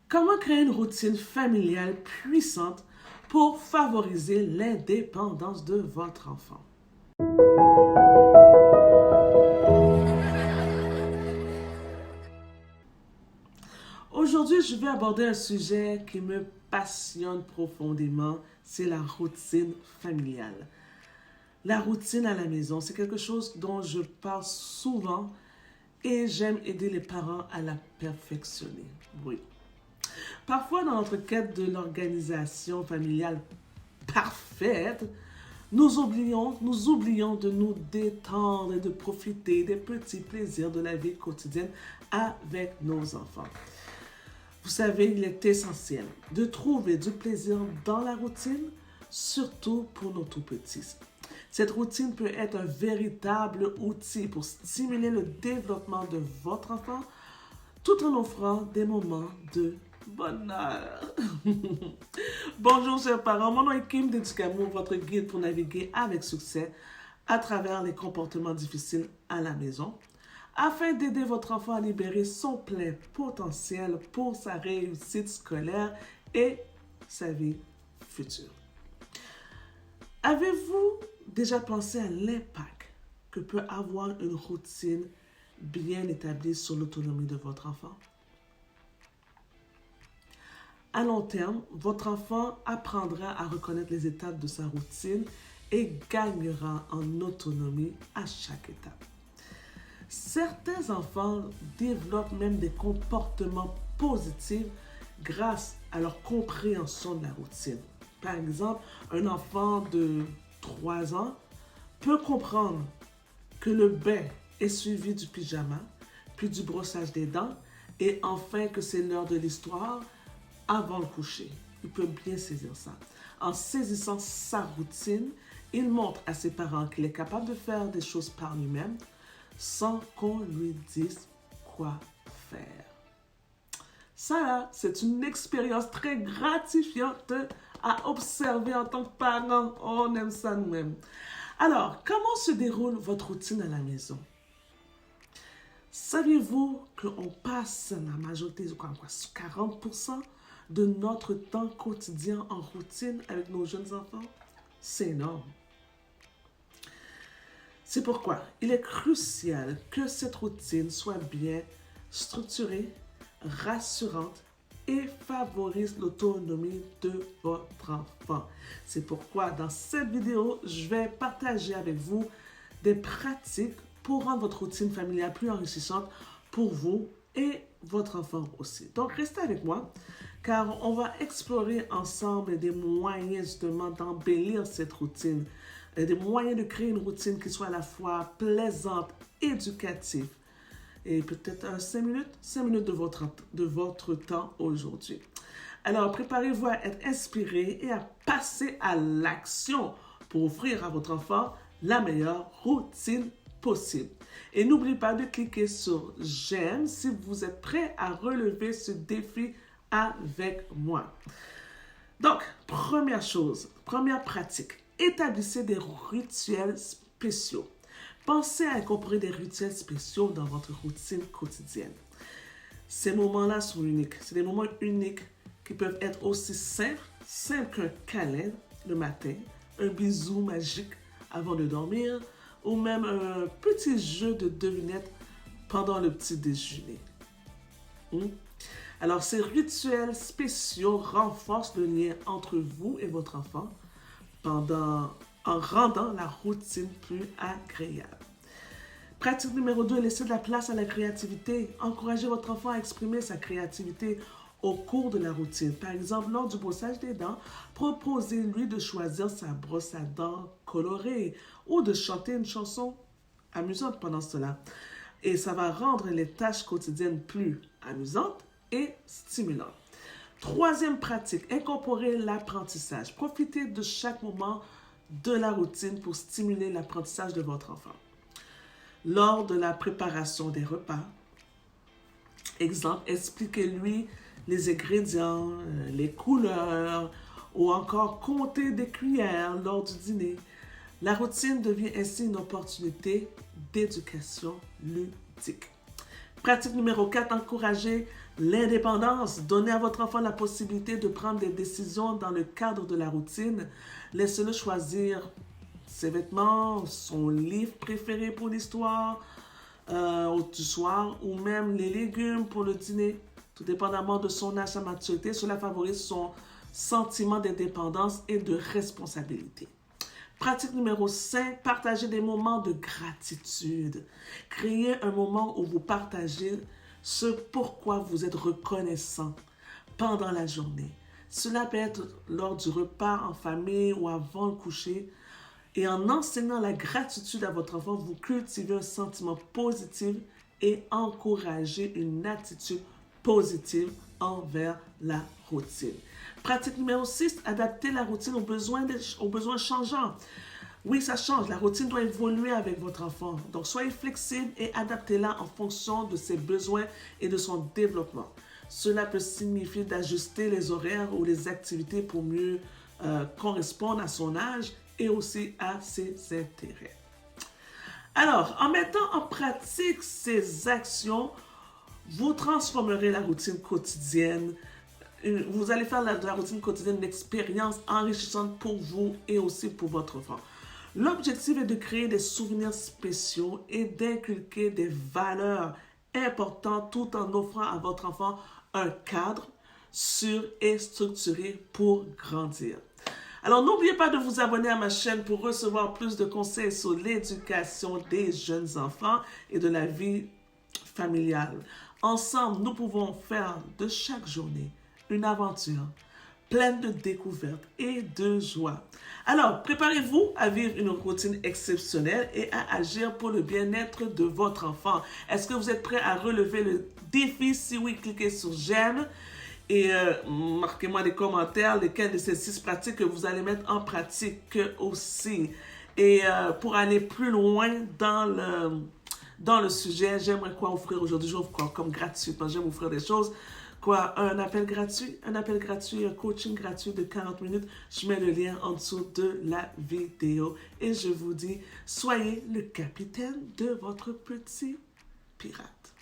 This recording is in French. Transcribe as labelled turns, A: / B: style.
A: Comment créer une routine familiale puissante pour favoriser l'indépendance de votre enfant? Aujourd'hui, je vais aborder un sujet qui me passionne profondément, c'est la routine familiale. La routine à la maison, c'est quelque chose dont je parle souvent et j'aime aider les parents à la perfectionner. Oui. Parfois, dans notre quête de l'organisation familiale parfaite, nous oublions de nous détendre et de profiter des petits plaisirs de la vie quotidienne avec nos enfants. Vous savez, il est essentiel de trouver du plaisir dans la routine, surtout pour nos tout-petits. Cette routine peut être un véritable outil pour stimuler le développement de votre enfant tout en offrant des moments de bonheur. Bonjour chers parents, mon nom est Kim d'Éducamour, votre guide pour naviguer avec succès à travers les comportements difficiles à la maison, afin d'aider votre enfant à libérer son plein potentiel pour sa réussite scolaire et sa vie future. Avez-vous déjà pensé à l'impact que peut avoir une routine bien établie sur l'autonomie de votre enfant? À long terme, votre enfant apprendra à reconnaître les étapes de sa routine et gagnera en autonomie à chaque étape. Certains enfants développent même des comportements positifs grâce à leur compréhension de la routine. Par exemple, un enfant de 3 ans peut comprendre que le bain est suivi du pyjama, puis du brossage des dents, et enfin que c'est l'heure de l'histoire avant le coucher. Il peut bien saisir ça. En saisissant sa routine, il montre à ses parents qu'il est capable de faire des choses par lui-même sans qu'on lui dise quoi faire. Ça, c'est une expérience très gratifiante à observer en tant que parent. Oh, on aime ça nous-mêmes. Alors, comment se déroule votre routine à la maison? Saviez-vous qu'on passe la majorité, 40% de notre temps quotidien en routine avec nos jeunes enfants? C'est énorme. C'est pourquoi il est crucial que cette routine soit bien structurée, rassurante et favorise l'autonomie de votre enfant. C'est pourquoi dans cette vidéo, je vais partager avec vous des pratiques pour rendre votre routine familiale plus enrichissante pour vous et votre enfant aussi. Donc, restez avec moi car on va explorer ensemble des moyens justement d'embellir cette routine, des moyens de créer une routine qui soit à la fois plaisante, éducative et peut-être 5 minutes de votre temps aujourd'hui. Alors, préparez-vous à être inspiré et à passer à l'action pour offrir à votre enfant la meilleure routine possible. Et n'oubliez pas de cliquer sur j'aime si vous êtes prêt à relever ce défi avec moi. Donc, première chose, première pratique, établissez des rituels spéciaux. Pensez à incorporer des rituels spéciaux dans votre routine quotidienne. Ces moments-là sont uniques. C'est des moments uniques qui peuvent être aussi simples qu'un câlin le matin, un bisou magique avant de dormir, ou même un petit jeu de devinette pendant le petit déjeuner. Alors, ces rituels spéciaux renforcent le lien entre vous et votre enfant en rendant la routine plus agréable. Pratique numéro 2, laissez de la place à la créativité. Encouragez votre enfant à exprimer sa créativité au cours de la routine. Par exemple, lors du brossage des dents, proposez-lui de choisir sa brosse à dents colorée ou de chanter une chanson amusante pendant cela. Et ça va rendre les tâches quotidiennes plus amusantes et stimulantes. Troisième pratique, incorporer l'apprentissage. Profitez de chaque moment de la routine pour stimuler l'apprentissage de votre enfant. Lors de la préparation des repas, exemple, expliquez-lui les ingrédients, les couleurs ou encore compter des cuillères lors du dîner. La routine devient ainsi une opportunité d'éducation ludique. Pratique numéro 4, encourager L'indépendance, donnez à votre enfant la possibilité de prendre des décisions dans le cadre de la routine. Laissez-le choisir ses vêtements, son livre préféré pour l'histoire du soir ou même les légumes pour le dîner. Tout dépendamment de son âge, sa maturité, cela favorise son sentiment d'indépendance et de responsabilité. Pratique numéro 5, partagez des moments de gratitude. Créez un moment où vous partagez ce pourquoi vous êtes reconnaissant pendant la journée. Cela peut être lors du repas en famille ou avant le coucher. Et en enseignant la gratitude à votre enfant, vous cultivez un sentiment positif et encouragez une attitude positive envers la routine. Pratique numéro 6, adapter la routine aux besoins changeants. Oui, ça change. La routine doit évoluer avec votre enfant. Donc, soyez flexible et adaptez-la en fonction de ses besoins et de son développement. Cela peut signifier d'ajuster les horaires ou les activités pour mieux correspondre à son âge et aussi à ses intérêts. Alors, en mettant en pratique ces actions, vous transformerez la routine quotidienne. Vous allez faire de la routine quotidienne une expérience enrichissante pour vous et aussi pour votre enfant. L'objectif est de créer des souvenirs spéciaux et d'inculquer des valeurs importantes tout en offrant à votre enfant un cadre sûr et structuré pour grandir. Alors, n'oubliez pas de vous abonner à ma chaîne pour recevoir plus de conseils sur l'éducation des jeunes enfants et de la vie familiale. Ensemble, nous pouvons faire de chaque journée une aventure pleine de découvertes et de joie. Alors, préparez-vous à vivre une routine exceptionnelle et à agir pour le bien-être de votre enfant. Est-ce que vous êtes prêt à relever le défi? Si oui, cliquez sur j'aime et marquez-moi des commentaires lesquelles de ces 6 pratiques que vous allez mettre en pratique aussi. Et pour aller plus loin dans le sujet, j'aimerais quoi offrir aujourd'hui? J'offre quoi comme gratuitement? J'aime offrir des choses. Quoi? Un appel gratuit, un coaching gratuit de 40 minutes. Je mets le lien en dessous de la vidéo. Et je vous dis, soyez le capitaine de votre petit pirate.